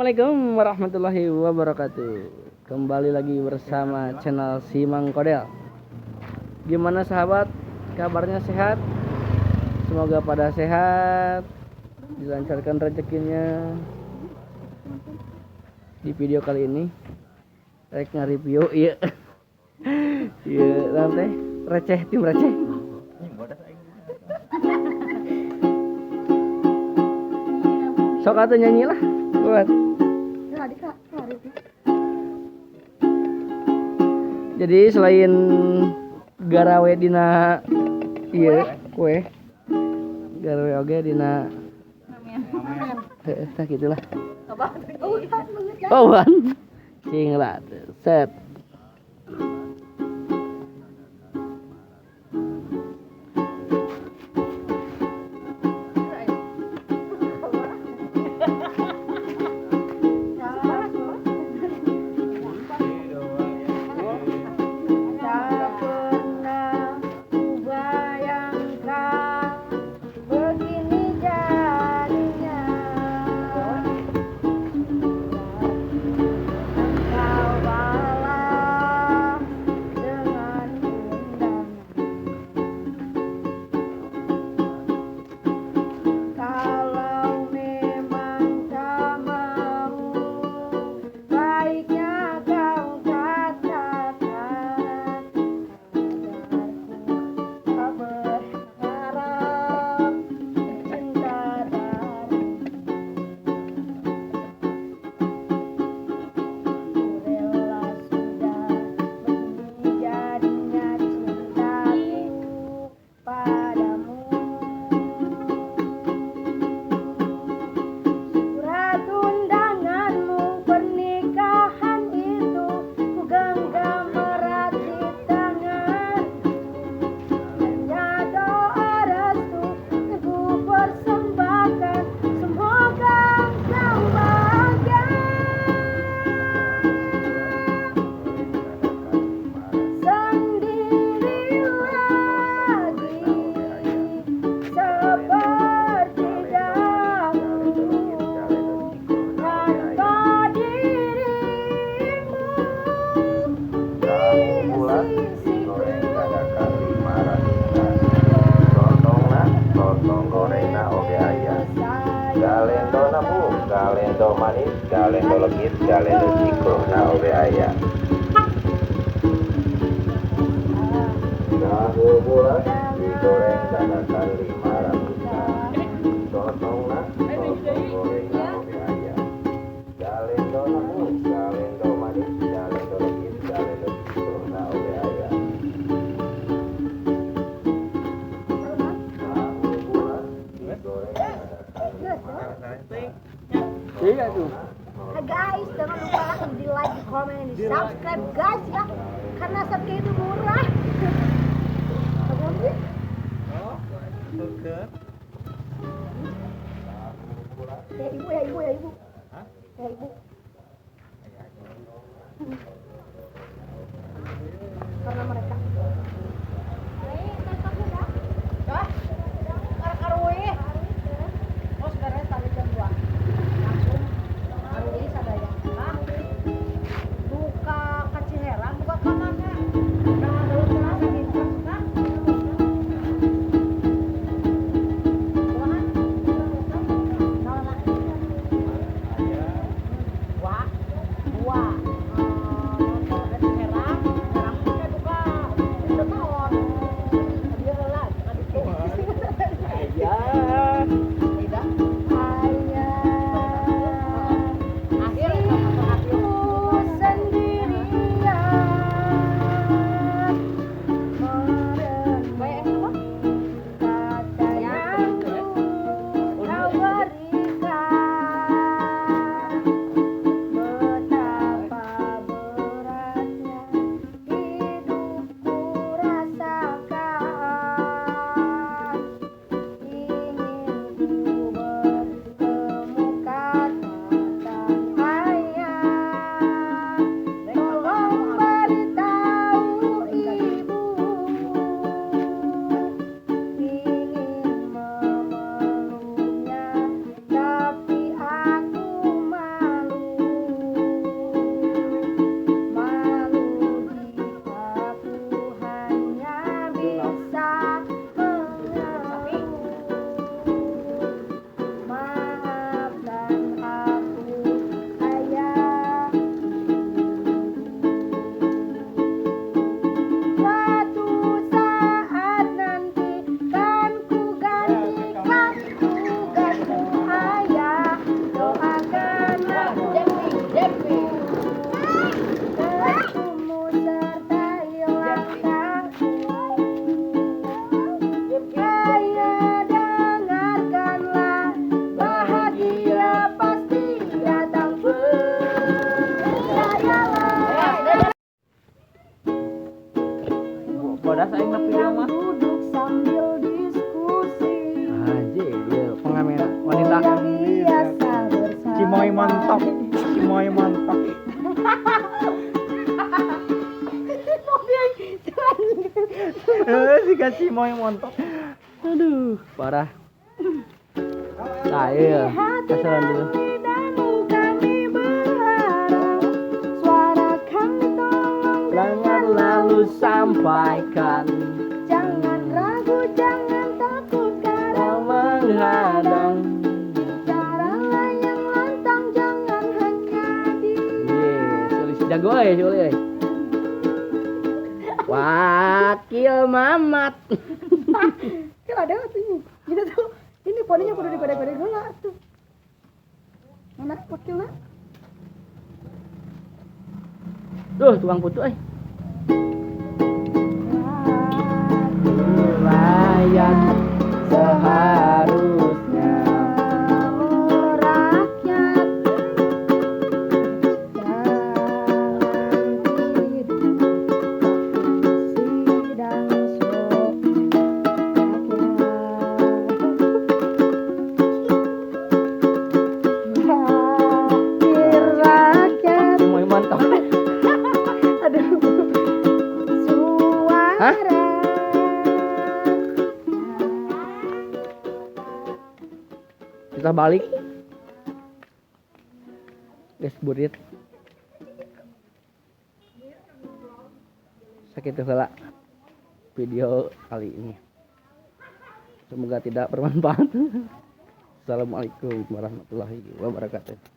Assalamualaikum warahmatullahi wabarakatuh. Kembali lagi bersama channel Simang Kodel. Gimana sahabat? Kabarnya sehat? Semoga pada sehat, dilancarkan rezekinya. Di video kali ini rek nge-review iya. Iya, nanti receh tim receh. Sok atuh nyanyi lah buat. Jadi selain garawe dina iya kue garawe oge dina tah gitulah. Bauan cinglat set. Galendo manis, galendo legit, galendo cikro, nah oke ayah. Tahu bulat digoreng dadakan 500. Sotong nah, sotong goreng nah oke ayah. Galendo nabu, galendo manis, galendo legit, galendo cikro, nah oke ayah. Tahu bulat digoreng dadakan 500. Iya tuh. Hai guys, jangan lupa di like, di komen, di subscribe guys ya. Karena subscribe itu murah. Apa sih? Ya ibu, ya ibu, ya ibu. Ya ibu. Karena mereka. Suatu saat nanti kan ku gantikan tugasmu ayah. Doakanlah restumu sertai langkahku. Ayah dengarkanlah, bahagia pasti datang. Percayalah. Bodas aing mah video mah. Duduk sambil diskusi. Anjir, dia pengamen wanita. Yang biasa bersama. Cimoy mantap. Cimoy mantap. Si Cimoy mantap. Aduh, parah. Nah, iya. Keselan dulu. Kami berharap suara kami tolong Jangan lalu sampaikan jangan ragu, jangan takut karena kau menghadang. caralah yang lantang, jangan hanya di Sulis jago ya, sulis. Wakil Mamat. kan ada tuh ini gitu tuh, ini poninya kudu digode-gode gula tuh mana wakilnya. Duh, tukang putu Layan seharusnya Rakyat dan rakyat. Cimoy mantap. Aduh, Hah? suara. Kita balik. Guys, burit. Sakit heula video kali ini. Semoga tidak bermanfaat. Assalamualaikum warahmatullahi wabarakatuh.